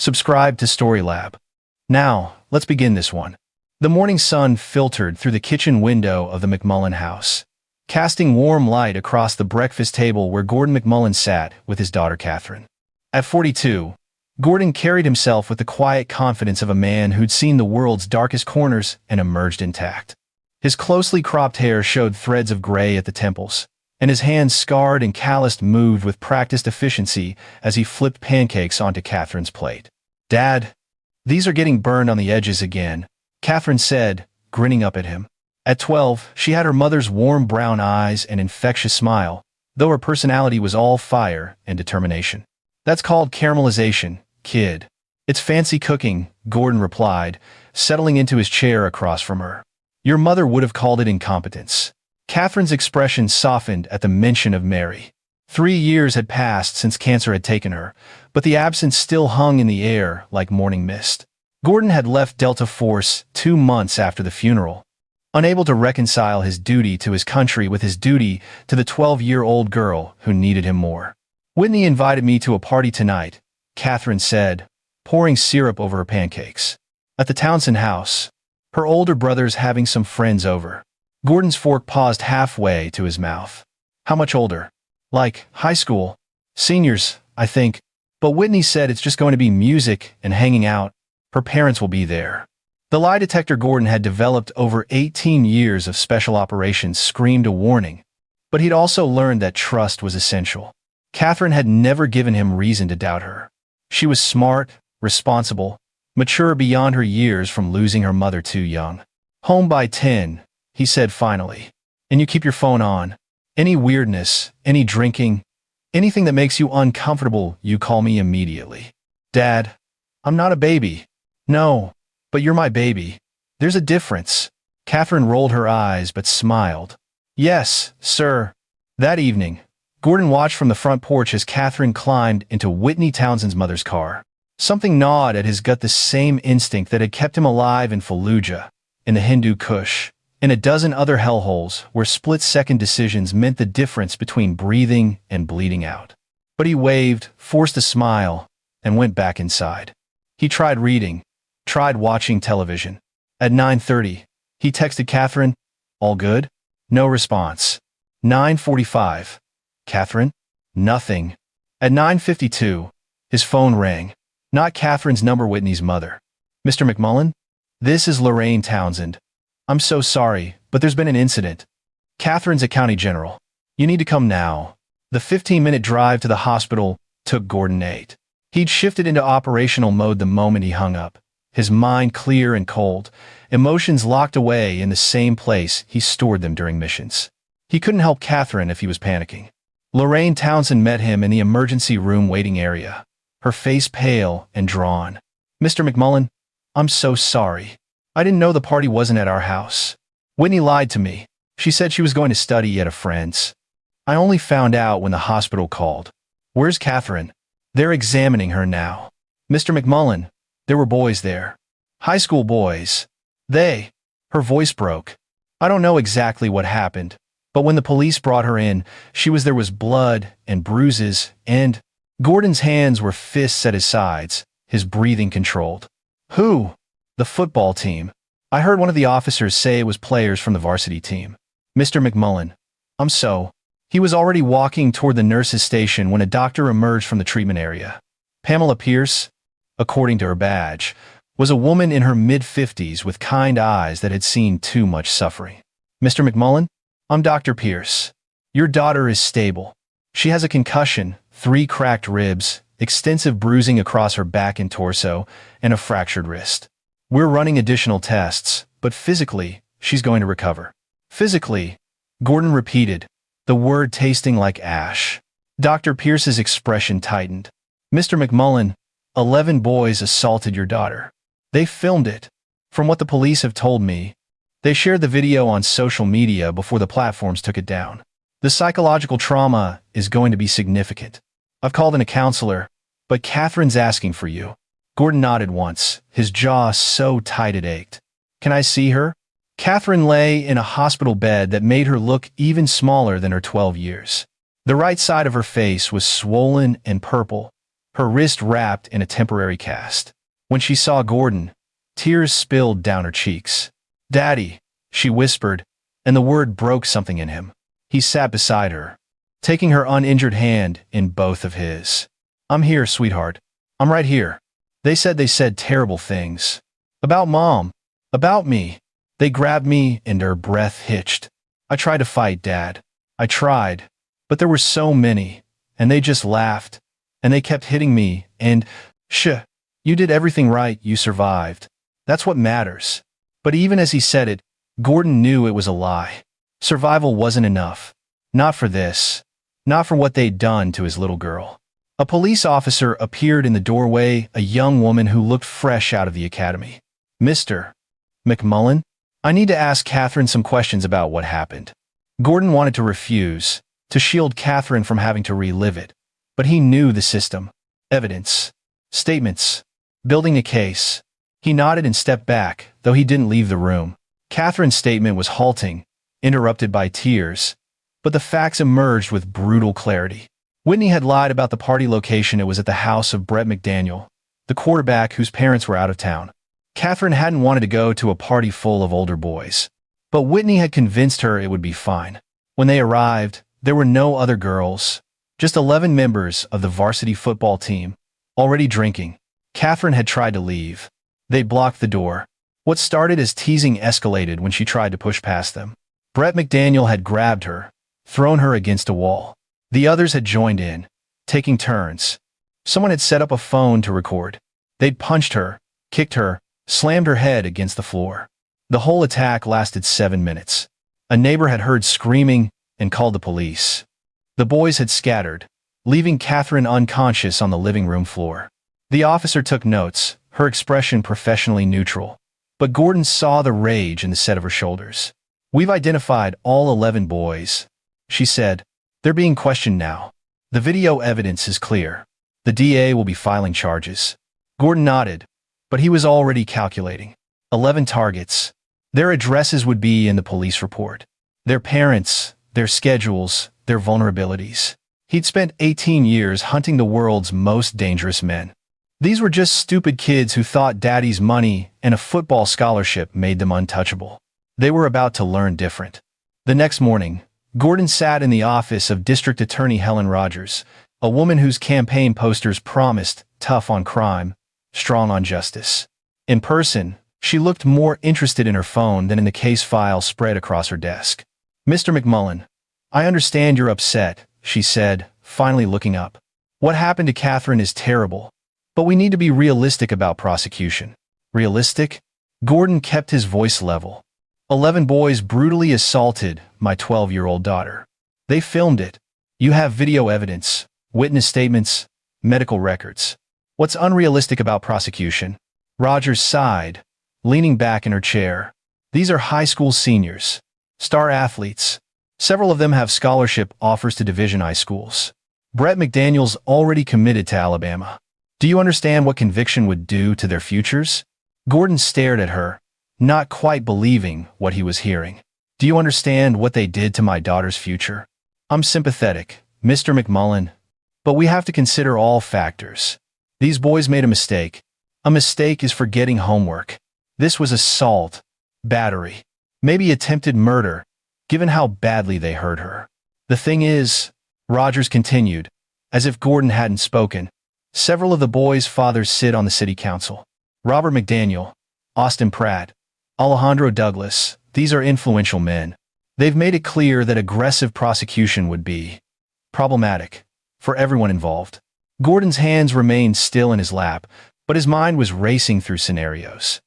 Subscribe to Storylab. Now, let's begin this one. The morning sun filtered through the kitchen window of the McMullen house, casting warm light across the breakfast table where Gordon McMullen sat with his daughter Catherine. At 42, Gordon carried himself with the quiet confidence of a man who'd seen the world's darkest corners and emerged intact. His closely cropped hair showed threads of gray at the temples, and his hands, scarred and calloused, moved with practiced efficiency as he flipped pancakes onto Catherine's plate. "Dad, these are getting burned on the edges again," Catherine said, grinning up at him. At 12, she had her mother's warm brown eyes and infectious smile, though her personality was all fire and determination. "That's called caramelization, kid. It's fancy cooking," Gordon replied, settling into his chair across from her. "Your mother would have called it incompetence." Catherine's expression softened at the mention of Mary. 3 years had passed since cancer had taken her, but the absence still hung in the air like morning mist. Gordon had left Delta Force 2 months after the funeral, unable to reconcile his duty to his country with his duty to the 12-year-old girl who needed him more. "Whitney invited me to a party tonight," Catherine said, pouring syrup over her pancakes. "At the Townsend house. Her older brother's having some friends over." Gordon's fork paused halfway to his mouth. "How much older?" "Like high school. Seniors, I think. But Whitney said it's just going to be music and hanging out. Her parents will be there." The lie detector Gordon had developed over 18 years of special operations screamed a warning, but he'd also learned that trust was essential. Catherine had never given him reason to doubt her. She was smart, responsible, mature beyond her years from losing her mother too young. "Home by 10, he said finally. "And you keep your phone on. Any weirdness, any drinking, anything that makes you uncomfortable, you call me immediately." "Dad, I'm not a baby." "No, but you're my baby. There's a difference." Catherine rolled her eyes but smiled. "Yes, sir." That evening, Gordon watched from the front porch as Catherine climbed into Whitney Townsend's mother's car. Something gnawed at his gut, the same instinct that had kept him alive in Fallujah, in the Hindu Kush, in a dozen other hellholes where split-second decisions meant the difference between breathing and bleeding out. But he waved, forced a smile, and went back inside. He tried reading, tried watching television. At 9:30, he texted Catherine, "All good?" No response. 9:45. "Catherine?" Nothing. At 9:52, his phone rang. Not Catherine's number, Whitney's mother. "Mr. McMullen? This is Lorraine Townsend. I'm so sorry, but there's been an incident. Catherine's a county general. You need to come now." The 15-minute drive to the hospital took Gordon 8. He'd shifted into operational mode the moment he hung up, his mind clear and cold, emotions locked away in the same place he stored them during missions. He couldn't help Catherine if he was panicking. Lorraine Townsend met him in the emergency room waiting area, her face pale and drawn. "Mr. McMullen, I'm so sorry. I didn't know the party wasn't at our house. Whitney lied to me. She said she was going to study at a friend's. I only found out when the hospital called." "Where's Catherine?" "They're examining her now." "Mr. McMullen, there were boys there. High school boys. They—" Her voice broke. "I don't know exactly what happened, but when the police brought her in, there was blood and bruises and—" Gordon's hands were fists at his sides, his breathing controlled. "Who?" "The football team. I heard one of the officers say it was players from the varsity team." "Mr. McMullen, I'm so—" He was already walking toward the nurse's station when a doctor emerged from the treatment area. Pamela Pierce, according to her badge, was a woman in her mid-50s with kind eyes that had seen too much suffering. "Mr. McMullen, I'm Dr. Pierce. Your daughter is stable. She has a concussion, 3 cracked ribs, extensive bruising across her back and torso, and a fractured wrist. We're running additional tests, but physically, she's going to recover." "Physically," Gordon repeated, the word tasting like ash. Dr. Pierce's expression tightened. "Mr. McMullen, 11 boys assaulted your daughter. They filmed it. From what the police have told me, they shared the video on social media before the platforms took it down. The psychological trauma is going to be significant. I've called in a counselor, but Catherine's asking for you." Gordon nodded once, his jaw so tight it ached. "Can I see her?" Catherine lay in a hospital bed that made her look even smaller than her 12 years. The right side of her face was swollen and purple, her wrist wrapped in a temporary cast. When she saw Gordon, tears spilled down her cheeks. "Daddy," she whispered, and the word broke something in him. He sat beside her, taking her uninjured hand in both of his. "I'm here, sweetheart. I'm right here." They said terrible things. About Mom. About me. They grabbed me and her breath hitched. I tried to fight, Dad. I tried. But there were so many. And they just laughed. And they kept hitting me, and, you did everything right, you survived. That's what matters. But even as he said it, Gordon knew it was a lie. Survival wasn't enough. Not for this. Not for what they'd done to his little girl. A police officer appeared in the doorway, a young woman who looked fresh out of the academy. "Mr. McMullen, I need to ask Catherine some questions about what happened." Gordon wanted to refuse, to shield Catherine from having to relive it. But he knew the system. Evidence. Statements. Building a case. He nodded and stepped back, though he didn't leave the room. Catherine's statement was halting, interrupted by tears, but the facts emerged with brutal clarity. Whitney had lied about the party location. It was at the house of Brett McDaniel, the quarterback whose parents were out of town. Catherine hadn't wanted to go to a party full of older boys, but Whitney had convinced her it would be fine. When they arrived, there were no other girls, just 11 members of the varsity football team, already drinking. Catherine had tried to leave. They blocked the door. What started as teasing escalated when she tried to push past them. Brett McDaniel had grabbed her, thrown her against a wall. The others had joined in, taking turns. Someone had set up a phone to record. They'd punched her, kicked her, slammed her head against the floor. The whole attack lasted 7 minutes. A neighbor had heard screaming and called the police. The boys had scattered, leaving Catherine unconscious on the living room floor. The officer took notes, her expression professionally neutral. But Gordon saw the rage in the set of her shoulders. "We've identified all 11 boys," she said. "They're being questioned now. The video evidence is clear. The DA will be filing charges." Gordon nodded, but he was already calculating. 11 targets. Their addresses would be in the police report. Their parents, their schedules, their vulnerabilities. He'd spent 18 years hunting the world's most dangerous men. These were just stupid kids who thought daddy's money and a football scholarship made them untouchable. They were about to learn different. The next morning, Gordon sat in the office of District Attorney Helen Rogers, a woman whose campaign posters promised tough on crime, strong on justice. In person, she looked more interested in her phone than in the case file spread across her desk. "Mr. McMullen, I understand you're upset," she said, finally looking up. "What happened to Catherine is terrible, but we need to be realistic about prosecution." "Realistic?" Gordon kept his voice level. 11 boys brutally assaulted my 12-year-old daughter. They filmed it. You have video evidence, witness statements, medical records. What's unrealistic about prosecution? Rogers sighed, leaning back in her chair. These are high school seniors, star athletes. Several of them have scholarship offers to Division I schools. Brett McDaniel's already committed to Alabama. Do you understand what conviction would do to their futures? Gordon stared at her, not quite believing what he was hearing. Do you understand what they did to my daughter's future? I'm sympathetic, Mr. McMullen, but we have to consider all factors. These boys made a mistake. A mistake is forgetting homework. This was assault, battery, maybe attempted murder, given how badly they hurt her. The thing is, Rogers continued, as if Gordon hadn't spoken, several of the boys' fathers sit on the city council. Robert McDaniel, Austin Pratt, Alejandro Douglas, these are influential men. They've made it clear that aggressive prosecution would be problematic for everyone involved. Gordon's hands remained still in his lap, but his mind was racing through scenarios.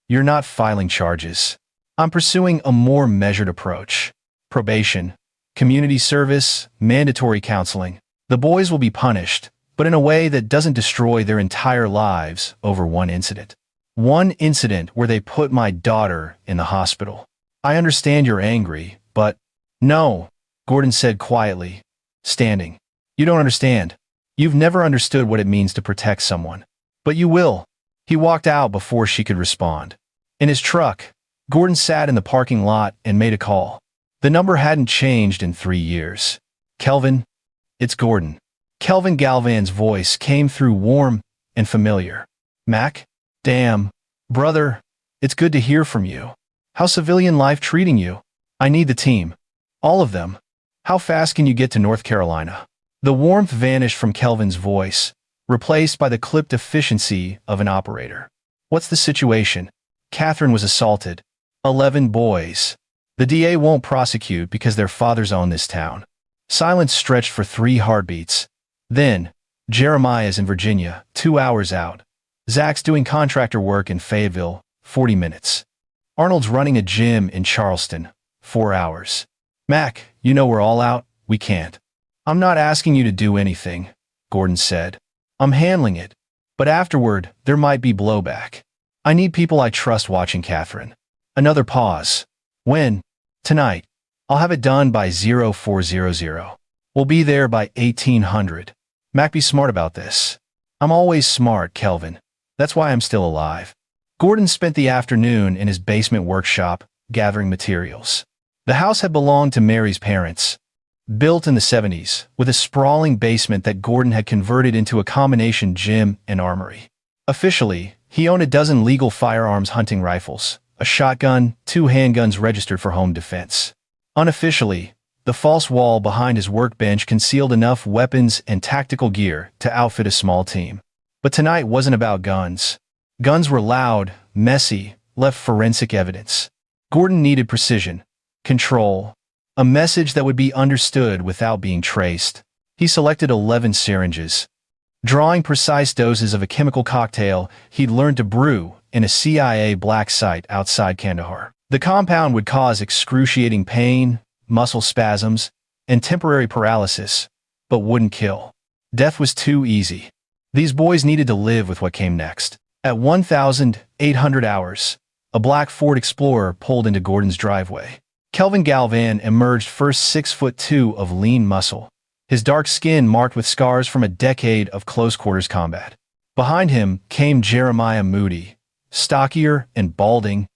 You're not filing charges. I'm pursuing a more measured approach. Probation, community service, mandatory counseling. The boys will be punished, but in a way that doesn't destroy their entire lives over one incident. One incident where they put my daughter in the hospital. I understand you're angry, but... No, Gordon said quietly, standing. You don't understand. You've never understood what it means to protect someone. But you will. He walked out before she could respond. In his truck, Gordon sat in the parking lot and made a call. The number hadn't changed in 3 years. Kelvin, it's Gordon. Kelvin Galvan's voice came through warm and familiar. Mac? Damn. Brother, it's good to hear from you. How's civilian life treating you? I need the team. All of them. How fast can you get to North Carolina? The warmth vanished from Kelvin's voice, replaced by the clipped efficiency of an operator. What's the situation? Catherine was assaulted. 11 boys. The DA won't prosecute because their fathers own this town. Silence stretched for 3 heartbeats. Then, Jeremiah's in Virginia, 2 hours out. Zach's doing contractor work in Fayetteville, 40 minutes. Arnold's running a gym in Charleston, 4 hours. Mac, you know we're all out, we can't. I'm not asking you to do anything, Gordon said. I'm handling it. But afterward, there might be blowback. I need people I trust watching Catherine. Another pause. When? Tonight. I'll have it done by 0400. We'll be there by 1800. Mac, be smart about this. I'm always smart, Kelvin. That's why I'm still alive. Gordon spent the afternoon in his basement workshop, gathering materials. The house had belonged to Mary's parents. Built in the 70s, with a sprawling basement that Gordon had converted into a combination gym and armory. Officially, he owned a dozen legal firearms hunting rifles, a shotgun, 2 handguns registered for home defense. Unofficially, the false wall behind his workbench concealed enough weapons and tactical gear to outfit a small team. But tonight wasn't about guns. Guns were loud, messy, left forensic evidence. Gordon needed precision, control, a message that would be understood without being traced. He selected 11 syringes, drawing precise doses of a chemical cocktail he'd learned to brew in a CIA black site outside Kandahar. The compound would cause excruciating pain, muscle spasms, and temporary paralysis, but wouldn't kill. Death was too easy. These boys needed to live with what came next. At 1,800 hours, a black Ford Explorer pulled into Gordon's driveway. Kelvin Galvan emerged first 6'2" of lean muscle, his dark skin marked with scars from a decade of close-quarters combat. Behind him came Jeremiah Moody, stockier and balding,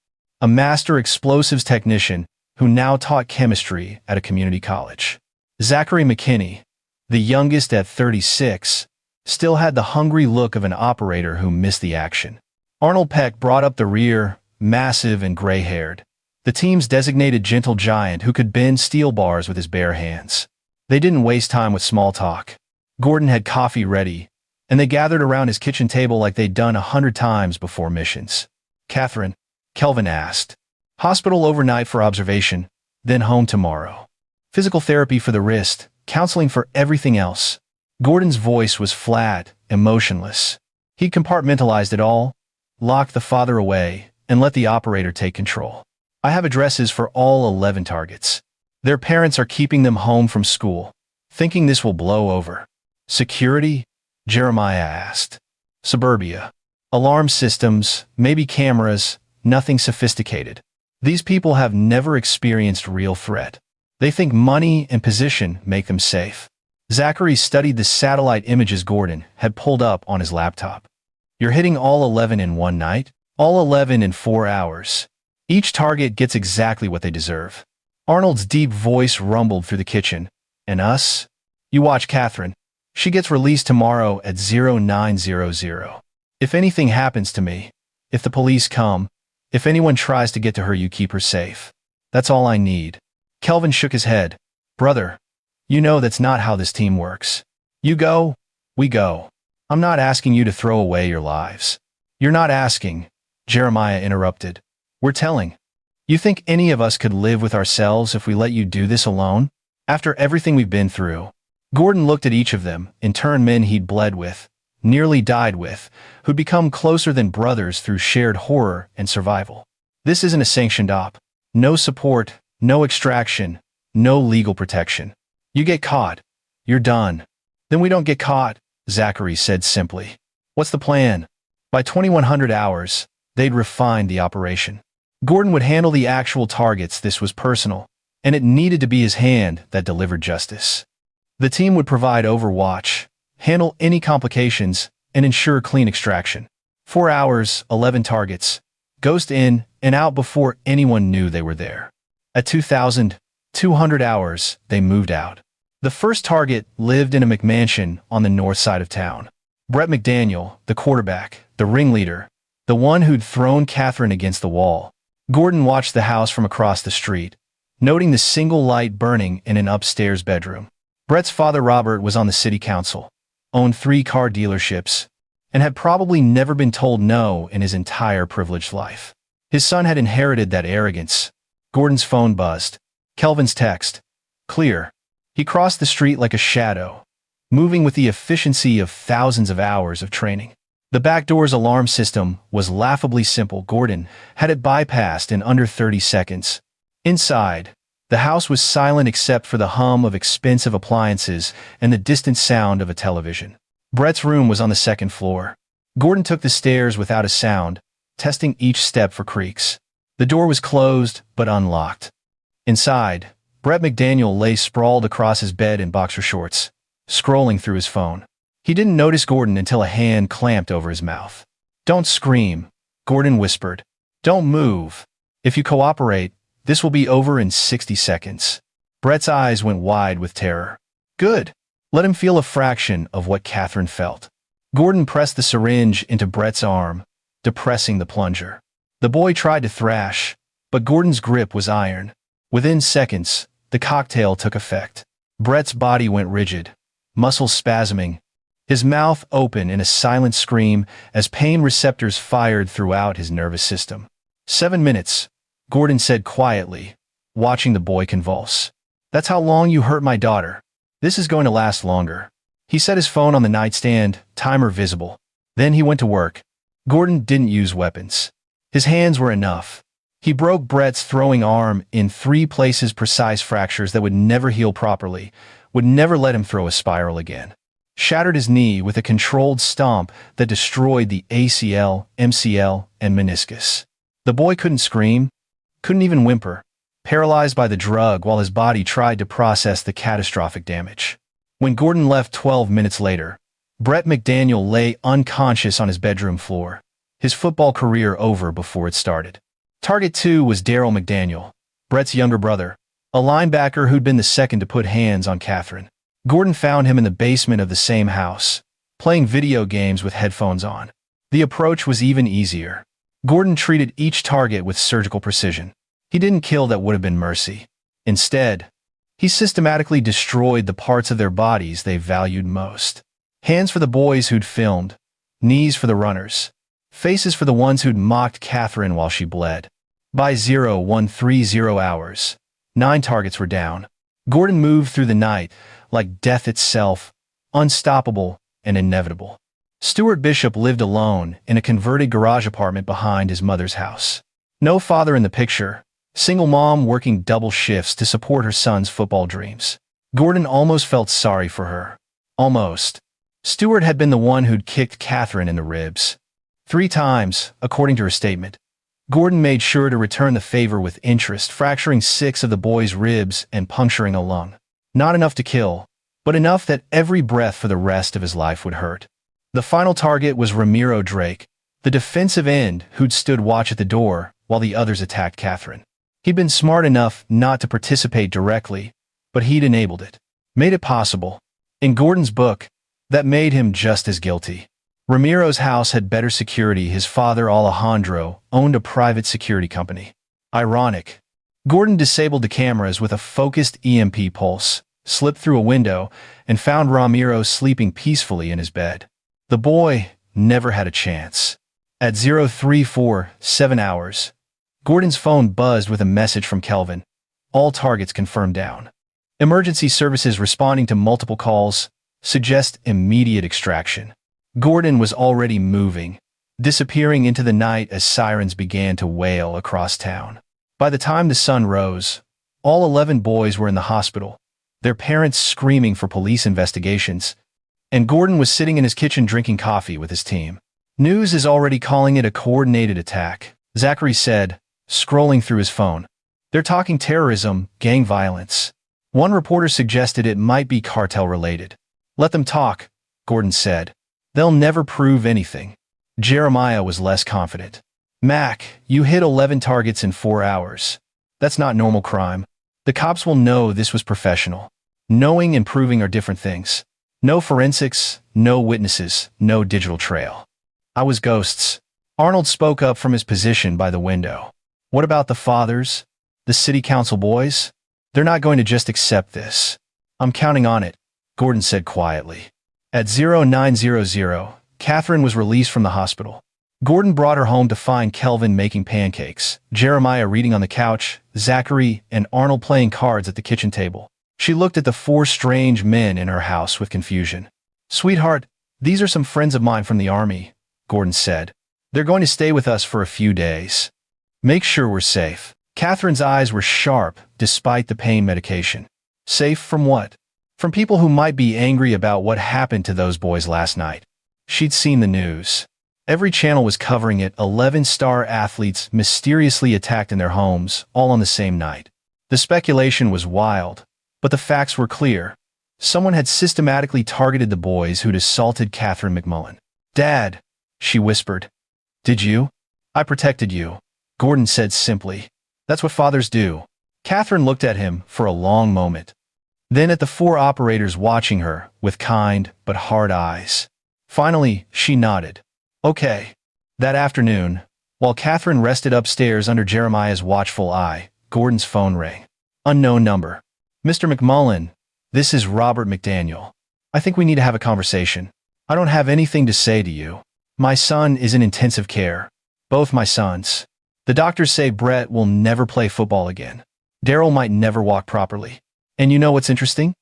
a master explosives technician who now taught chemistry at a community college. Zachary McKinney, the youngest at 36, still had the hungry look of an operator who missed the action. Arnold Peck brought up the rear, massive and gray-haired, the team's designated gentle giant who could bend steel bars with his bare hands. They didn't waste time with small talk. Gordon had coffee ready, and they gathered around his kitchen table like they'd done 100 times before missions. Catherine, Kelvin asked. Hospital overnight for observation, then home tomorrow. Physical therapy for the wrist, counseling for everything else. Gordon's voice was flat, emotionless. He compartmentalized it all, locked the father away, and let the operator take control. I have addresses for all 11 targets. Their parents are keeping them home from school, thinking this will blow over. Security? Jeremiah asked. Suburbia. Alarm systems, maybe cameras, nothing sophisticated. These people have never experienced real threat. They think money and position make them safe. Zachary studied the satellite images Gordon had pulled up on his laptop. You're hitting all 11 in one night? All 11 in 4 hours. Each target gets exactly what they deserve. Arnold's deep voice rumbled through the kitchen. And us? You watch Catherine. She gets released tomorrow at 0900. If anything happens to me, if the police come, if anyone tries to get to her, you keep her safe. That's all I need. Kelvin shook his head. Brother, you know that's not how this team works. You go, we go. I'm not asking you to throw away your lives. You're not asking, Jeremiah interrupted. We're telling. You think any of us could live with ourselves if we let you do this alone? After everything we've been through? Gordon looked at each of them, in turn men he'd bled with, nearly died with, who'd become closer than brothers through shared horror and survival. This isn't a sanctioned op. No support, no extraction, no legal protection. You get caught, you're done. Then we don't get caught, Zachary said simply. What's the plan? By 2100 hours, they'd refined the operation. Gordon would handle the actual targets. This was personal, and it needed to be his hand that delivered justice. The team would provide overwatch, handle any complications, and ensure clean extraction. 4 hours, 11 targets. Ghost in and out before anyone knew they were there. At 2,200 hours, they moved out. The first target lived in a McMansion on the north side of town. Brett McDaniel, the quarterback, the ringleader, the one who'd thrown Catherine against the wall. Gordon watched the house from across the street, noting the single light burning in an upstairs bedroom. Brett's father Robert was on the city council, owned 3 car dealerships, and had probably never been told no in his entire privileged life. His son had inherited that arrogance. Gordon's phone buzzed. Kelvin's text. Clear. He crossed the street like a shadow, moving with the efficiency of thousands of hours of training. The back door's alarm system was laughably simple. Gordon had it bypassed in under 30 seconds. Inside, the house was silent except for the hum of expensive appliances and the distant sound of a television. Brett's room was on the second floor. Gordon took the stairs without a sound, testing each step for creaks. The door was closed, but unlocked. Inside, Brett McDaniel lay sprawled across his bed in boxer shorts, scrolling through his phone. He didn't notice Gordon until a hand clamped over his mouth. "Don't scream," Gordon whispered. "Don't move. If you cooperate, this will be over in 60 seconds. Brett's eyes went wide with terror. Good. Let him feel a fraction of what Catherine felt. Gordon pressed the syringe into Brett's arm, depressing the plunger. The boy tried to thrash, but Gordon's grip was iron. Within seconds, the cocktail took effect. Brett's body went rigid, muscles spasming, his mouth open in a silent scream as pain receptors fired throughout his nervous system. 7 minutes, Gordon said quietly, watching the boy convulse. "That's how long you hurt my daughter. This is going to last longer." He set his phone on the nightstand, timer visible. Then he went to work. Gordon didn't use weapons. His hands were enough. He broke Brett's throwing arm in 3 places, precise fractures that would never heal properly, would never let him throw a spiral again. Shattered his knee with a controlled stomp that destroyed the ACL, MCL, and meniscus. The boy couldn't scream, couldn't even whimper, paralyzed by the drug while his body tried to process the catastrophic damage. When Gordon left 12 minutes later, Brett McDaniel lay unconscious on his bedroom floor, his football career over before it started. Target 2 was Daryl McDaniel, Brett's younger brother, a linebacker who'd been the second to put hands on Catherine. Gordon found him in the basement of the same house, playing video games with headphones on. The approach was even easier. Gordon treated each target with surgical precision. He didn't kill that would have been mercy. Instead, he systematically destroyed the parts of their bodies they valued most. Hands for the boys who'd filmed, knees for the runners, faces for the ones who'd mocked Catherine while she bled. By 0130 hours, 9 targets were down. Gordon moved through the night like death itself, unstoppable and inevitable. Stuart Bishop lived alone in a converted garage apartment behind his mother's house. No father in the picture, single mom working double shifts to support her son's football dreams. Gordon almost felt sorry for her. Almost. Stuart had been the one who'd kicked Catherine in the ribs. 3 times, according to her statement. Gordon made sure to return the favor with interest, fracturing 6 of the boy's ribs and puncturing a lung. Not enough to kill, but enough that every breath for the rest of his life would hurt. The final target was Ramiro Drake, the defensive end who'd stood watch at the door while the others attacked Catherine. He'd been smart enough not to participate directly, but he'd enabled it, made it possible. In Gordon's book, that made him just as guilty. Ramiro's house had better security. His father, Alejandro, owned a private security company. Ironic. Gordon disabled the cameras with a focused EMP pulse, slipped through a window, and found Ramiro sleeping peacefully in his bed. The boy never had a chance. At 0347 hours, Gordon's phone buzzed with a message from Kelvin. All targets confirmed down. Emergency services responding to multiple calls suggest immediate extraction. Gordon was already moving, disappearing into the night as sirens began to wail across town. By the time the sun rose, all 11 boys were in the hospital, their parents screaming for police investigations, and Gordon was sitting in his kitchen drinking coffee with his team. "News is already calling it a coordinated attack," Zachary said, scrolling through his phone. "They're talking terrorism, gang violence. One reporter suggested it might be cartel-related." "Let them talk," Gordon said. "They'll never prove anything." Jeremiah was less confident. "Mac, you hit 11 targets in 4 hours. That's not normal crime. The cops will know this was professional." Knowing and proving are different things. No forensics, no witnesses, no digital trail. I was ghosts. Arnold spoke up from his position by the window. What about the fathers? The city council boys? They're not going to just accept this. I'm counting on it, Gordon said quietly. At 0900, Catherine was released from the hospital. Gordon brought her home to find Kelvin making pancakes, Jeremiah reading on the couch, Zachary and Arnold playing cards at the kitchen table. She looked at the four strange men in her house with confusion. Sweetheart, these are some friends of mine from the army, Gordon said. They're going to stay with us for a few days. Make sure we're safe. Catherine's eyes were sharp despite the pain medication. Safe from what? From people who might be angry about what happened to those boys last night. She'd seen the news. Every channel was covering it. 11-star athletes mysteriously attacked in their homes, all on the same night. The speculation was wild, but the facts were clear. Someone had systematically targeted the boys who'd assaulted Catherine McMullen. Dad, she whispered. Did you? I protected you, Gordon said simply. That's what fathers do. Catherine looked at him for a long moment. Then at the four operators watching her with kind but hard eyes. Finally, she nodded. Okay. That afternoon, while Catherine rested upstairs under Jeremiah's watchful eye, Gordon's phone rang. Unknown number. Mr. McMullen, this is Robert McDaniel. I think we need to have a conversation. I don't have anything to say to you. My son is in intensive care. Both my sons. The doctors say Brett will never play football again. Daryl might never walk properly. And you know what's interesting?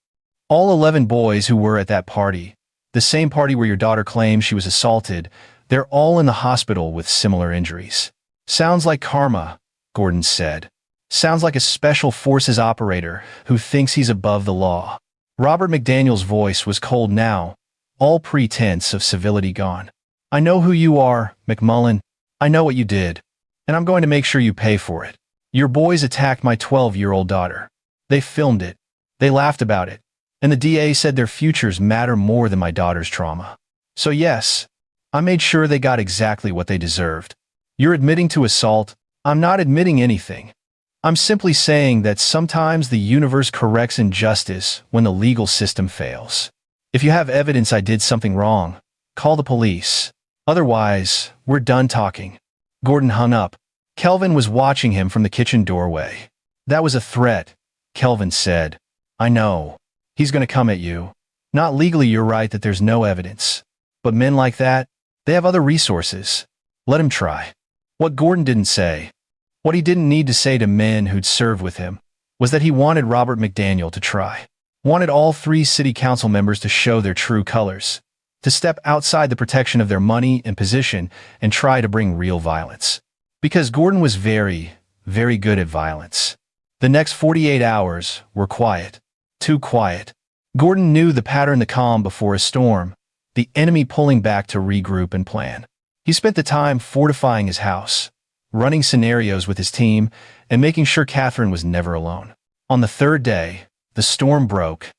All 11 boys who were at that party, the same party where your daughter claims she was assaulted, they're all in the hospital with similar injuries. Sounds like karma, Gordon said. Sounds like a special forces operator who thinks he's above the law. Robert McDaniel's voice was cold now, all pretense of civility gone. I know who you are, McMullen. I know what you did. And I'm going to make sure you pay for it. Your boys attacked my 12-year-old daughter. They filmed it. They laughed about it. And the DA said their futures matter more than my daughter's trauma. So yes, I made sure they got exactly what they deserved. You're admitting to assault. I'm not admitting anything. I'm simply saying that sometimes the universe corrects injustice when the legal system fails. If you have evidence I did something wrong, call the police. Otherwise, we're done talking. Gordon hung up. Kelvin was watching him from the kitchen doorway. That was a threat, Kelvin said. I know. He's going to come at you. Not legally, you're right that there's no evidence. But men like that, they have other resources. Let him try. What Gordon didn't say, what he didn't need to say to men who'd served with him, was that he wanted Robert McDaniel to try. Wanted all 3 city council members to show their true colors. To step outside the protection of their money and position and try to bring real violence. Because Gordon was very, very good at violence. The next 48 hours were quiet. Too quiet. Gordon knew the pattern, the calm before a storm, the enemy pulling back to regroup and plan. He spent the time fortifying his house, running scenarios with his team, and making sure Catherine was never alone. On the 3rd day, the storm broke.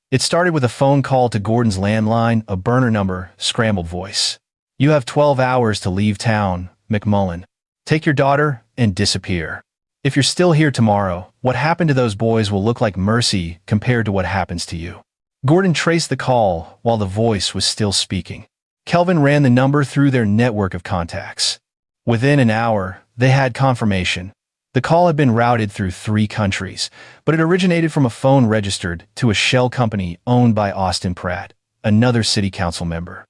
It started with a phone call to Gordon's landline, a burner number, scrambled voice. You have 12 hours to leave town, McMullen. Take your daughter and disappear. If you're still here tomorrow, what happened to those boys will look like mercy compared to what happens to you. Gordon traced the call while the voice was still speaking. Kelvin ran the number through their network of contacts. Within an hour, they had confirmation. The call had been routed through 3 countries, but it originated from a phone registered to a shell company owned by Austin Pratt, another city council member.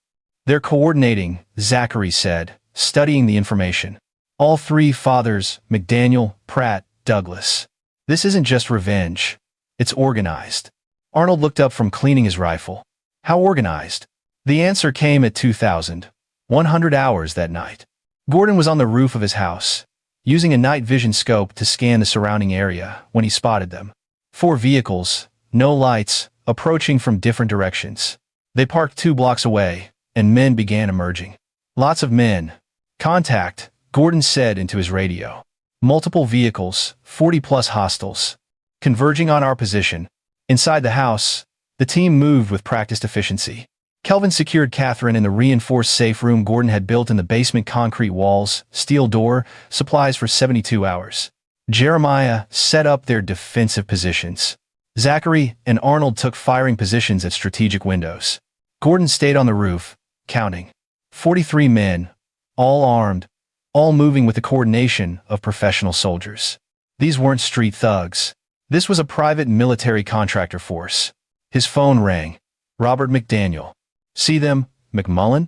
They're coordinating, Zachary said, studying the information. All 3 fathers, McDaniel, Pratt, Douglas. This isn't just revenge. It's organized. Arnold looked up from cleaning his rifle. How organized? The answer came at 2,100 hours that night. Gordon was on the roof of his house, using a night vision scope to scan the surrounding area when he spotted them. 4 vehicles, no lights, approaching from different directions. They parked 2 blocks away, and men began emerging. Lots of men. Contact, Gordon said into his radio. Multiple vehicles, 40-plus hostiles. Converging on our position. Inside the house, the team moved with practiced efficiency. Kelvin secured Catherine in the reinforced safe room Gordon had built in the basement, concrete walls, steel door, supplies for 72 hours. Jeremiah set up their defensive positions. Zachary and Arnold took firing positions at strategic windows. Gordon stayed on the roof, counting. 43 men, all armed, all moving with the coordination of professional soldiers. These weren't street thugs. This was a private military contractor force. His phone rang. Robert McDaniel. See them, McMullen?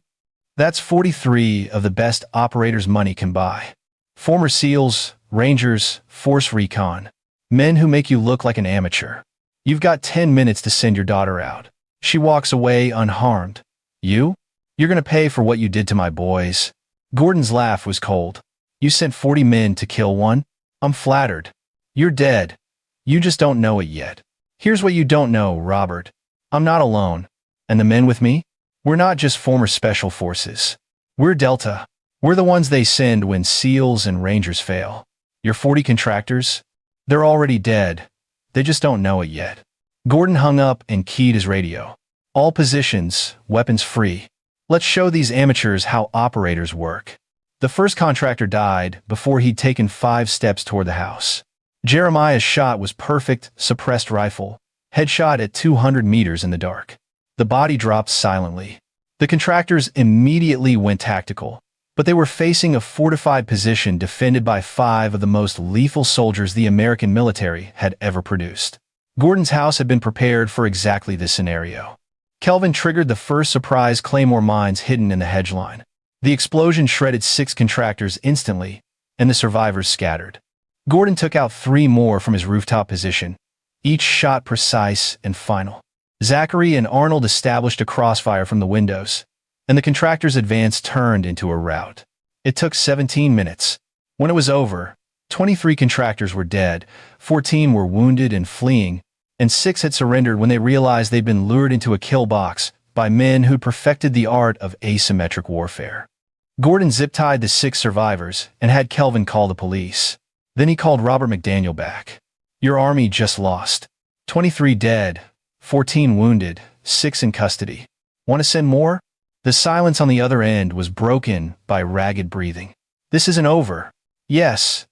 That's 43 of the best operators money can buy. Former SEALs, Rangers, Force Recon. Men who make you look like an amateur. You've got 10 minutes to send your daughter out. She walks away unharmed. You? You're gonna pay for what you did to my boys. Gordon's laugh was cold. You sent 40 men to kill one? I'm flattered. You're dead. You just don't know it yet. Here's what you don't know, Robert. I'm not alone. And the men with me? We're not just former special forces. We're Delta. We're the ones they send when SEALs and Rangers fail. Your 40 contractors? They're already dead. They just don't know it yet. Gordon hung up and keyed his radio. All positions, weapons free. Let's show these amateurs how operators work. The first contractor died before he'd taken 5 steps toward the house. Jeremiah's shot was perfect, suppressed rifle, headshot at 200 meters in the dark. The body dropped silently. The contractors immediately went tactical, but they were facing a fortified position defended by 5 of the most lethal soldiers the American military had ever produced. Gordon's house had been prepared for exactly this scenario. Kelvin triggered the first surprise claymore mines hidden in the hedge line. The explosion shredded 6 contractors instantly, and the survivors scattered. Gordon took out 3 more from his rooftop position, each shot precise and final. Zachary and Arnold established a crossfire from the windows, and the contractors' advance turned into a rout. It took 17 minutes. When it was over, 23 contractors were dead, 14 were wounded and fleeing, and 6 had surrendered when they realized they'd been lured into a kill box by men who'd perfected the art of asymmetric warfare. Gordon zip-tied the 6 survivors and had Kelvin call the police. Then he called Robert McDaniel back. Your army just lost. 23 dead, 14 wounded, 6 in custody. Want to send more? The silence on the other end was broken by ragged breathing. This isn't over. Yes,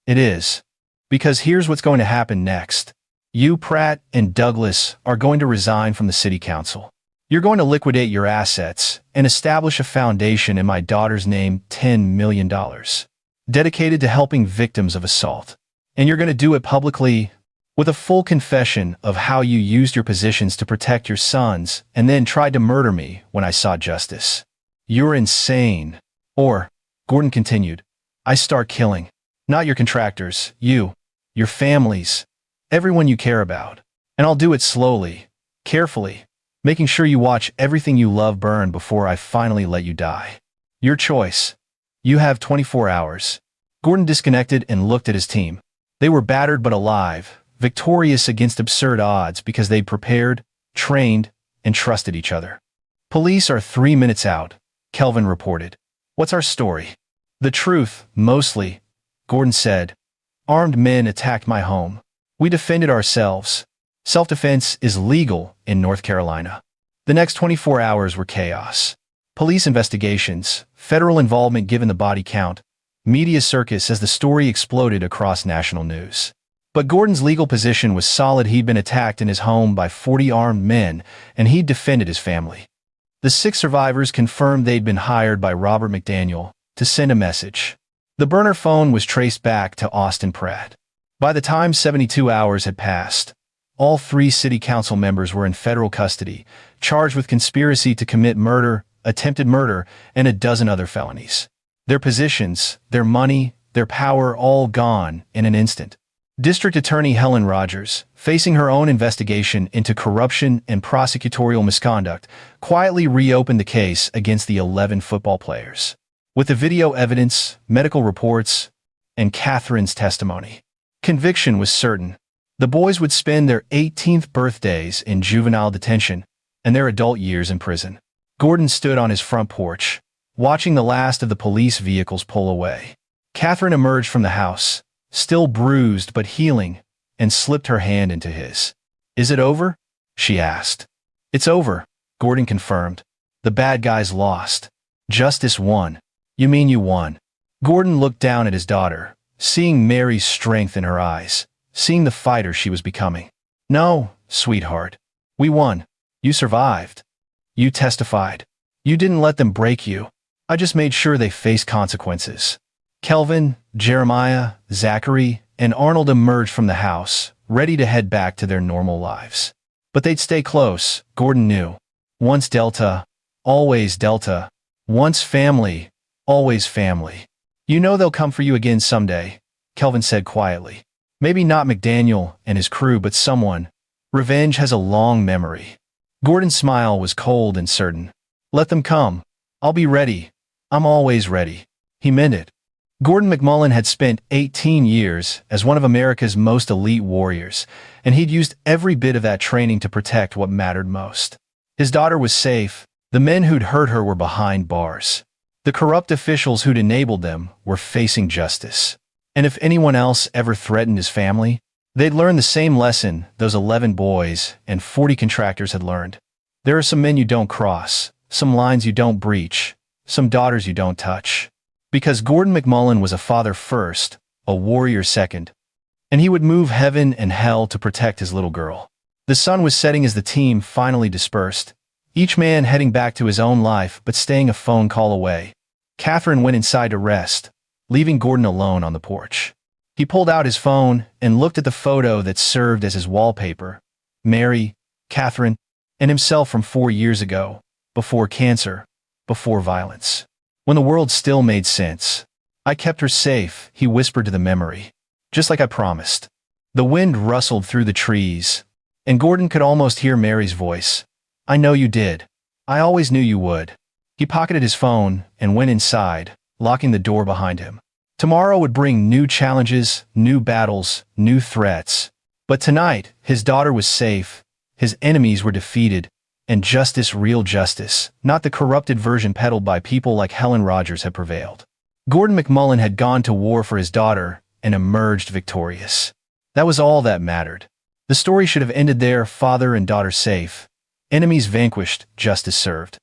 it is. Because here's what's going to happen next. You, Pratt, and Douglas are going to resign from the city council. You're going to liquidate your assets and establish a foundation in my daughter's name, $10 million, dedicated to helping victims of assault. And you're going to do it publicly, with a full confession of how you used your positions to protect your sons and then tried to murder me when I sought justice. You're insane. Or, Gordon continued, I start killing. Not your contractors, you, your families, everyone you care about. And I'll do it slowly, carefully, making sure you watch everything you love burn before I finally let you die. Your choice. You have 24 hours. Gordon disconnected and looked at his team. They were battered but alive, victorious against absurd odds because they'd prepared, trained, and trusted each other. Police are 3 minutes out, Kelvin reported. What's our story? The truth, mostly, Gordon said. Armed men attacked my home. We defended ourselves. Self-defense is legal in North Carolina. The next 24 hours were chaos. Police investigations, federal involvement given the body count, media circus as the story exploded across national news. But Gordon's legal position was solid. He'd been attacked in his home by 40 armed men, and he'd defended his family. The 6 survivors confirmed they'd been hired by Robert McDaniel to send a message. The burner phone was traced back to Austin Pratt. By the time 72 hours had passed, all 3 city council members were in federal custody, charged with conspiracy to commit murder, attempted murder, and a dozen other felonies. Their positions, their money, their power all gone in an instant. District Attorney Helen Rogers, facing her own investigation into corruption and prosecutorial misconduct, quietly reopened the case against the 11 football players. With the video evidence, medical reports, and Catherine's testimony, conviction was certain. The boys would spend their 18th birthdays in juvenile detention and their adult years in prison. Gordon stood on his front porch, watching the last of the police vehicles pull away. Catherine emerged from the house, still bruised but healing, and slipped her hand into his. Is it over? She asked. It's over, Gordon confirmed. The bad guys lost. Justice won. You mean you won? Gordon looked down at his daughter, seeing Mary's strength in her eyes, seeing the fighter she was becoming. No, sweetheart. We won. You survived. You testified. You didn't let them break you. I just made sure they faced consequences. Kelvin, Jeremiah, Zachary, and Arnold emerged from the house, ready to head back to their normal lives. But they'd stay close, Gordon knew. Once Delta, always Delta. Once family, always family. You know they'll come for you again someday, Kelvin said quietly. Maybe not McDaniel and his crew, but someone. Revenge has a long memory. Gordon's smile was cold and certain. Let them come. I'll be ready. I'm always ready. He meant it. Gordon McMullen had spent 18 years as one of America's most elite warriors, and he'd used every bit of that training to protect what mattered most. His daughter was safe. The men who'd hurt her were behind bars. The corrupt officials who'd enabled them were facing justice. And if anyone else ever threatened his family, they'd learn the same lesson those 11 boys and 40 contractors had learned. There are some men you don't cross, some lines you don't breach, some daughters you don't touch. Because Gordon McMullen was a father first, a warrior second, and he would move heaven and hell to protect his little girl. The sun was setting as the team finally dispersed, each man heading back to his own life but staying a phone call away. Catherine went inside to rest, leaving Gordon alone on the porch. He pulled out his phone and looked at the photo that served as his wallpaper. Mary, Catherine, and himself from 4 years ago, before cancer, before violence. When the world still made sense. I kept her safe, he whispered to the memory. Just like I promised. The wind rustled through the trees, and Gordon could almost hear Mary's voice. I know you did. I always knew you would. He pocketed his phone and went inside, locking the door behind him. Tomorrow would bring new challenges, new battles, new threats. But tonight, his daughter was safe, his enemies were defeated, and justice, real justice, not the corrupted version peddled by people like Helen Rogers, had prevailed. Gordon McMullen had gone to war for his daughter and emerged victorious. That was all that mattered. The story should have ended there, father and daughter safe, enemies vanquished, justice served.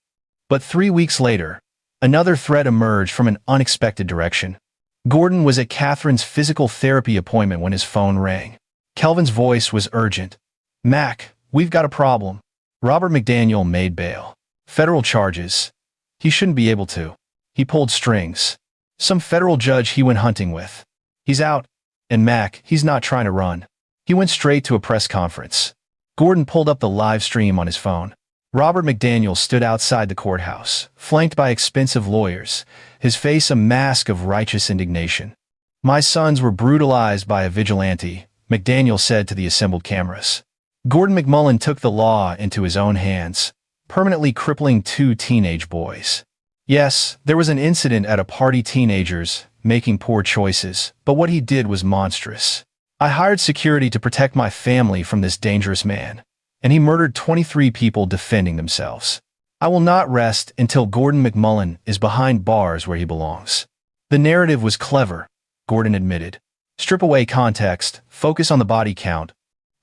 But 3 weeks later, another threat emerged from an unexpected direction. Gordon was at Catherine's physical therapy appointment when his phone rang. Kelvin's voice was urgent. Mac, we've got a problem. Robert McDaniel made bail. Federal charges. He shouldn't be able to. He pulled strings. Some federal judge he went hunting with. He's out. And Mac, he's not trying to run. He went straight to a press conference. Gordon pulled up the live stream on his phone. Robert McDaniel stood outside the courthouse, flanked by expensive lawyers, his face a mask of righteous indignation. My sons were brutalized by a vigilante, McDaniel said to the assembled cameras. Gordon McMullen took the law into his own hands, permanently crippling 2 teenage boys. Yes, there was an incident at a party, teenagers making poor choices, but what he did was monstrous. I hired security to protect my family from this dangerous man, and he murdered 23 people defending themselves. I will not rest until Gordon McMullen is behind bars where he belongs. The narrative was clever, Gordon admitted. Strip away context, focus on the body count,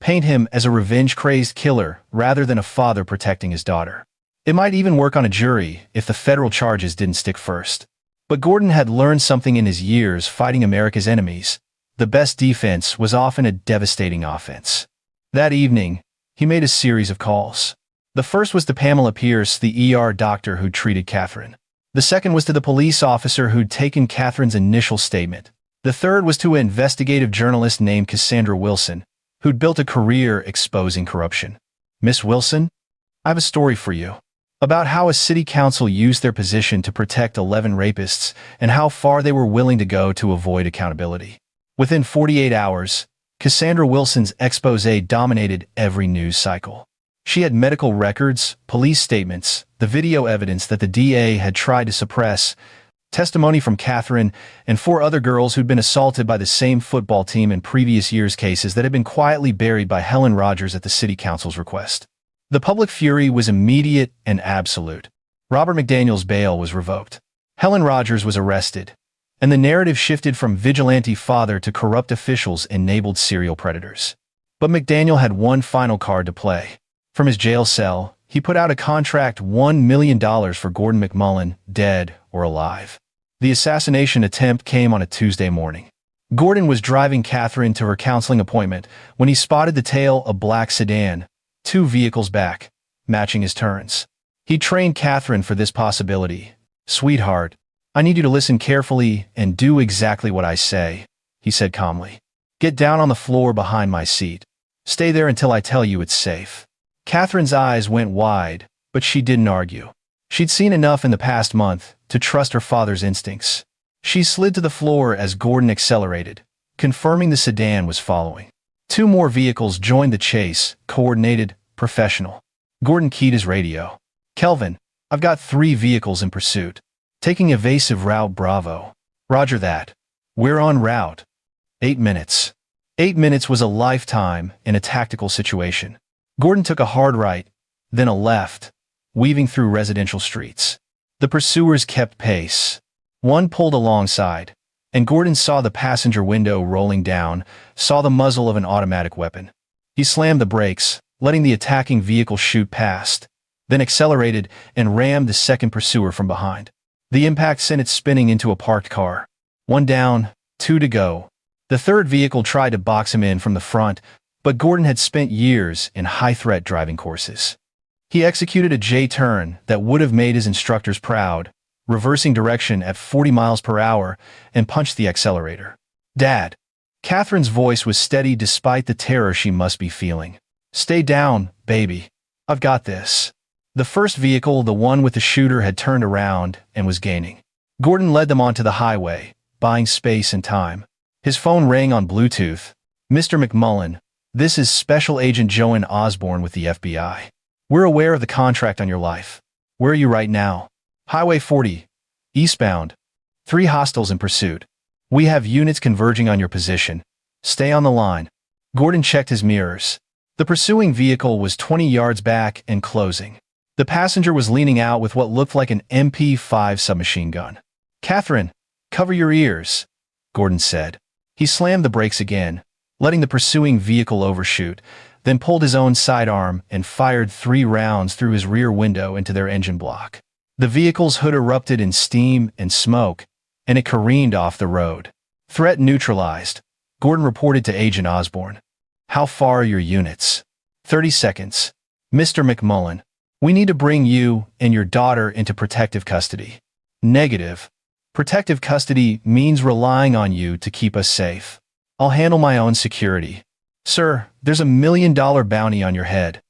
paint him as a revenge-crazed killer rather than a father protecting his daughter. It might even work on a jury if the federal charges didn't stick first. But Gordon had learned something in his years fighting America's enemies. The best defense was often a devastating offense. That evening, he made a series of calls. The first was to Pamela Pierce, the ER doctor who'd treated Catherine. The second was to the police officer who'd taken Catherine's initial statement. The third was to an investigative journalist named Cassandra Wilson, who'd built a career exposing corruption. Miss Wilson, I have a story for you. About how a city council used their position to protect 11 rapists and how far they were willing to go to avoid accountability. Within 48 hours, Cassandra Wilson's expose dominated every news cycle. She had medical records, police statements, the video evidence that the DA had tried to suppress, testimony from Catherine and 4 other girls who'd been assaulted by the same football team in previous years, cases that had been quietly buried by Helen Rogers at the city council's request. The public fury was immediate and absolute. Robert McDaniel's bail was revoked. Helen Rogers was arrested, and the narrative shifted from vigilante father to corrupt officials enabled serial predators. But McDaniel had one final card to play. From his jail cell, he put out a contract $1 million for Gordon McMullen, dead or alive. The assassination attempt came on a Tuesday morning. Gordon was driving Catherine to her counseling appointment when he spotted the tail of a black sedan, 2 vehicles back, matching his turns. He trained Catherine for this possibility. "Sweetheart, I need you to listen carefully and do exactly what I say," he said calmly. "Get down on the floor behind my seat. Stay there until I tell you it's safe." Catherine's eyes went wide, but she didn't argue. She'd seen enough in the past month to trust her father's instincts. She slid to the floor as Gordon accelerated, confirming the sedan was following. 2 more vehicles joined the chase, coordinated, professional. Gordon keyed his radio. "Kelvin, I've got 3 vehicles in pursuit. Taking evasive route Bravo." "Roger that. We're en route." 8 minutes. 8 minutes was a lifetime in a tactical situation. Gordon took a hard right, then a left, weaving through residential streets. The pursuers kept pace. One pulled alongside, and Gordon saw the passenger window rolling down, saw the muzzle of an automatic weapon. He slammed the brakes, letting the attacking vehicle shoot past, then accelerated and rammed the second pursuer from behind. The impact sent it spinning into a parked car. 1 down, 2 to go. The third vehicle tried to box him in from the front, but Gordon had spent years in high-threat driving courses. He executed a J-turn that would have made his instructors proud, reversing direction at 40 miles per hour, and punched the accelerator. "Dad." Catherine's voice was steady despite the terror she must be feeling. "Stay down, baby. I've got this." The first vehicle, the one with the shooter, had turned around and was gaining. Gordon led them onto the highway, buying space and time. His phone rang on Bluetooth. "Mr. McMullen, this is Special Agent Joanne Osborne with the FBI. We're aware of the contract on your life. Where are you right now?" "Highway 40, eastbound. 3 hostiles in pursuit. We have units converging on your position. Stay on the line." Gordon checked his mirrors. The pursuing vehicle was 20 yards back and closing. The passenger was leaning out with what looked like an MP5 submachine gun. "Catherine, cover your ears," Gordon said. He slammed the brakes again, letting the pursuing vehicle overshoot, then pulled his own sidearm and fired 3 rounds through his rear window into their engine block. The vehicle's hood erupted in steam and smoke, and it careened off the road. "Threat neutralized," Gordon reported to Agent Osborne. "How far are your units?" 30 seconds. "Mr. McMullen, we need to bring you and your daughter into protective custody." "Negative. Protective custody means relying on you to keep us safe. I'll handle my own security." "Sir, there's a $1 million bounty on your head.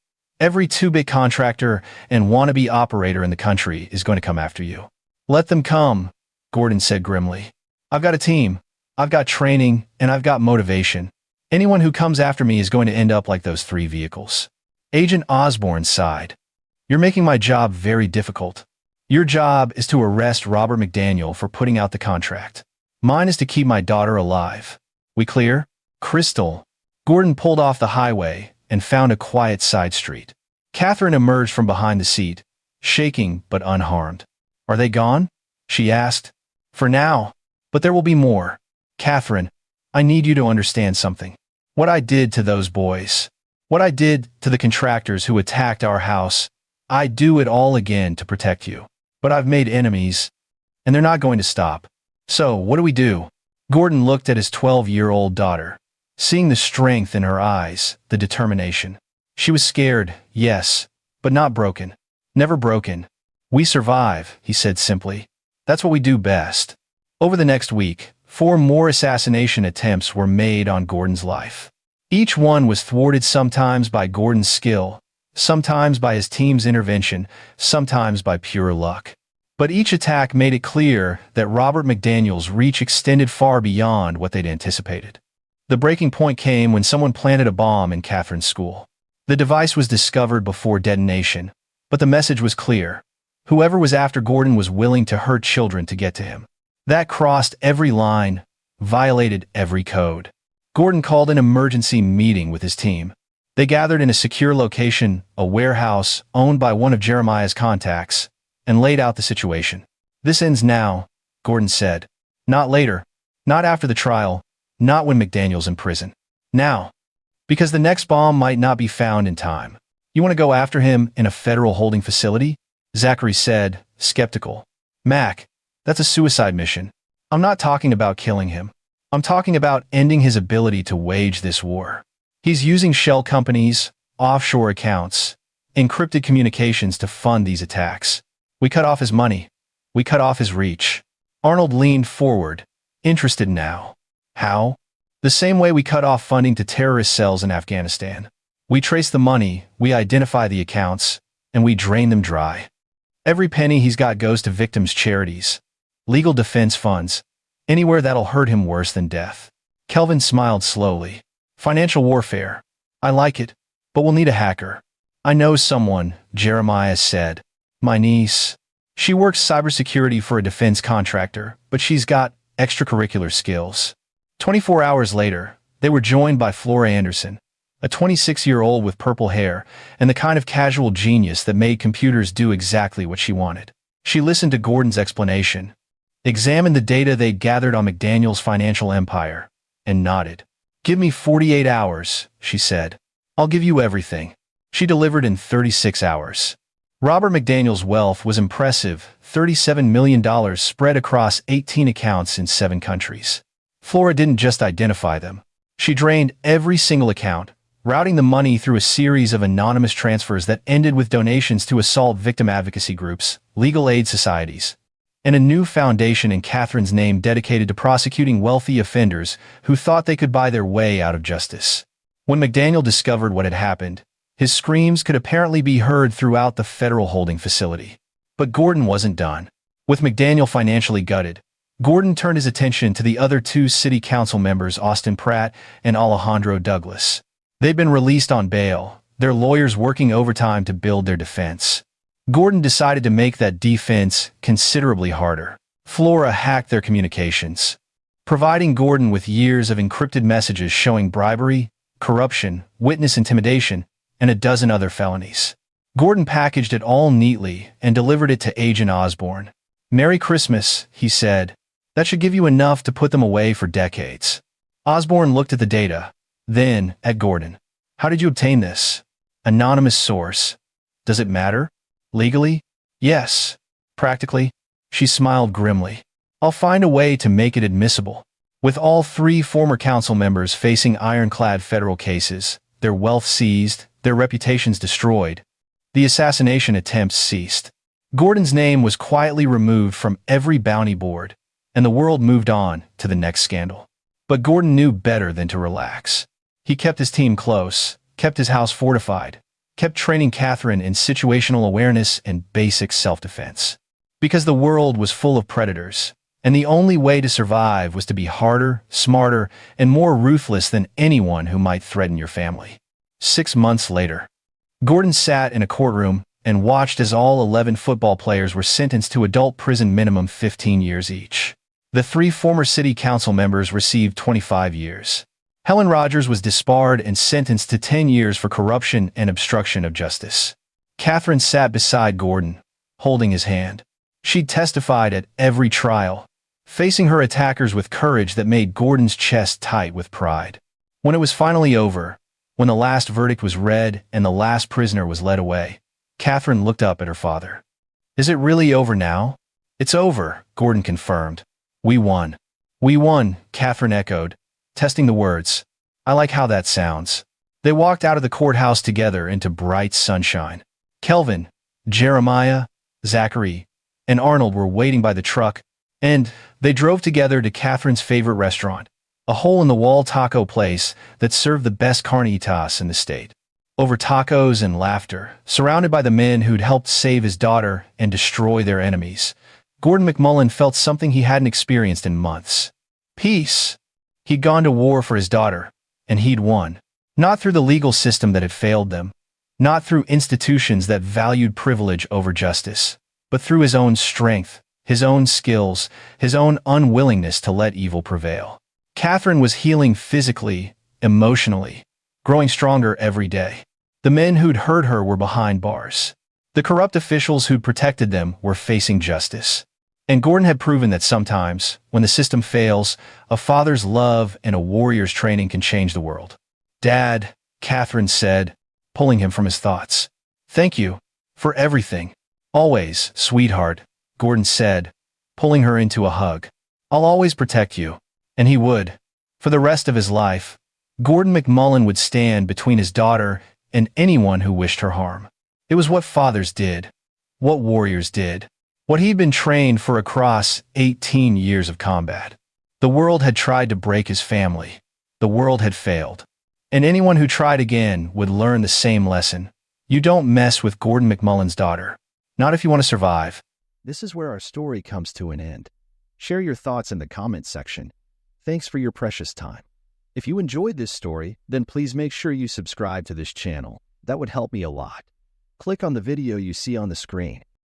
Every 2-bit contractor and wannabe operator in the country is going to come after you." "Let them come," Gordon said grimly. "I've got a team, I've got training, and I've got motivation. Anyone who comes after me is going to end up like those 3 vehicles." Agent Osborne sighed. "You're making my job very difficult. Your job is to arrest Robert McDaniel for putting out the contract. Mine is to keep my daughter alive. We clear?" "Crystal." Gordon pulled off the highway and found a quiet side street. Catherine emerged from behind the seat, shaking but unharmed. "Are they gone?" she asked. "For now, but there will be more. Catherine, I need you to understand something. What I did to those boys, what I did to the contractors who attacked our house, I'd do it all again to protect you. But I've made enemies, and they're not going to stop. So, what do we do?" Gordon looked at his 12-year-old daughter, seeing the strength in her eyes, the determination. She was scared, yes, but not broken. Never broken. "We survive," he said simply. "That's what we do best." Over the next week, 4 more assassination attempts were made on Gordon's life. Each one was thwarted, sometimes by Gordon's skill, sometimes by his team's intervention, sometimes by pure luck. But each attack made it clear that Robert McDaniel's reach extended far beyond what they'd anticipated. The breaking point came when someone planted a bomb in Catherine's school. The device was discovered before detonation, but the message was clear. Whoever was after Gordon was willing to hurt children to get to him. That crossed every line, violated every code. Gordon called an emergency meeting with his team. They gathered in a secure location, a warehouse owned by one of Jeremiah's contacts, and laid out the situation. "This ends now," Gordon said. "Not later. Not after the trial. Not when McDaniel's in prison. Now. Because the next bomb might not be found in time. You want to go after him in a federal holding facility?" Zachary said, skeptical. "Mac, that's a suicide mission. I'm not talking about killing him. I'm talking about ending his ability to wage this war. He's using shell companies, offshore accounts, encrypted communications to fund these attacks. We cut off his money. We cut off his reach. Arnold leaned forward, interested now. How? The same way we cut off funding to terrorist cells in Afghanistan. We trace the money, we identify the accounts, and we drain them dry. Every penny he's got goes to victims' charities, legal defense funds, anywhere that'll hurt him worse than death. Kelvin smiled slowly. Financial warfare. I like it, but we'll need a hacker. I know someone, Jeremiah said. My niece. She works cybersecurity for a defense contractor, but she's got extracurricular skills. 24 hours later, they were joined by Flora Anderson, a 26-year-old with purple hair and the kind of casual genius that made computers do exactly what she wanted. She listened to Gordon's explanation, examined the data they'd gathered on McDaniel's financial empire, and nodded. Give me 48 hours, she said. I'll give you everything. She delivered in 36 hours. Robert McDaniel's wealth was impressive, $37 million spread across 18 accounts in 7 countries. Flora didn't just identify them. She drained every single account, routing the money through a series of anonymous transfers that ended with donations to assault victim advocacy groups, legal aid societies, and a new foundation in Catherine's name dedicated to prosecuting wealthy offenders who thought they could buy their way out of justice. When McDaniel discovered what had happened, his screams could apparently be heard throughout the federal holding facility. But Gordon wasn't done. With McDaniel financially gutted, Gordon turned his attention to the other 2 city council members, Austin Pratt and Alejandro Douglas. They'd been released on bail, their lawyers working overtime to build their defense. Gordon decided to make that defense considerably harder. Flora hacked their communications, providing Gordon with years of encrypted messages showing bribery, corruption, witness intimidation, and a dozen other felonies. Gordon packaged it all neatly and delivered it to Agent Osborne. Merry Christmas, he said. That should give you enough to put them away for decades. Osborne looked at the data, then at Gordon. How did you obtain this? Anonymous source. Does it matter? Legally? Yes. Practically? She smiled grimly. I'll find a way to make it admissible. With all 3 former council members facing ironclad federal cases, their wealth seized, their reputations destroyed, the assassination attempts ceased. Gordon's name was quietly removed from every bounty board, and the world moved on to the next scandal. But Gordon knew better than to relax. He kept his team close, kept his house fortified, kept training Catherine in situational awareness and basic self-defense. Because the world was full of predators, and the only way to survive was to be harder, smarter, and more ruthless than anyone who might threaten your family. 6 months later, Gordon sat in a courtroom and watched as all 11 football players were sentenced to adult prison minimum 15 years each. The 3 former city council members received 25 years. Helen Rogers was disbarred and sentenced to 10 years for corruption and obstruction of justice. Catherine sat beside Gordon, holding his hand. She'd testified at every trial, facing her attackers with courage that made Gordon's chest tight with pride. When it was finally over, when the last verdict was read and the last prisoner was led away, Catherine looked up at her father. Is it really over now? It's over, Gordon confirmed. We won. We won, Catherine echoed, testing the words. I like how that sounds. They walked out of the courthouse together into bright sunshine. Kelvin, Jeremiah, Zachary, and Arnold were waiting by the truck, and they drove together to Catherine's favorite restaurant, a hole-in-the-wall taco place that served the best carnitas in the state. Over tacos and laughter, surrounded by the men who'd helped save his daughter and destroy their enemies, Gordon McMullen felt something he hadn't experienced in months. Peace. He'd gone to war for his daughter, and he'd won. Not through the legal system that had failed them, not through institutions that valued privilege over justice, but through his own strength, his own skills, his own unwillingness to let evil prevail. Catherine was healing physically, emotionally, growing stronger every day. The men who'd hurt her were behind bars. The corrupt officials who'd protected them were facing justice. And Gordon had proven that sometimes, when the system fails, a father's love and a warrior's training can change the world. Dad, Catherine said, pulling him from his thoughts. Thank you for everything. Always, sweetheart, Gordon said, pulling her into a hug. I'll always protect you. And he would. For the rest of his life, Gordon McMullen would stand between his daughter and anyone who wished her harm. It was what fathers did, what warriors did, what he'd been trained for across 18 years of combat. The world had tried to break his family. The world had failed. And anyone who tried again would learn the same lesson. You don't mess with Gordon McMullen's daughter. Not if you want to survive. This is where our story comes to an end. Share your thoughts in the comments section. Thanks for your precious time. If you enjoyed this story, then please make sure you subscribe to this channel. That would help me a lot. Click on the video you see on the screen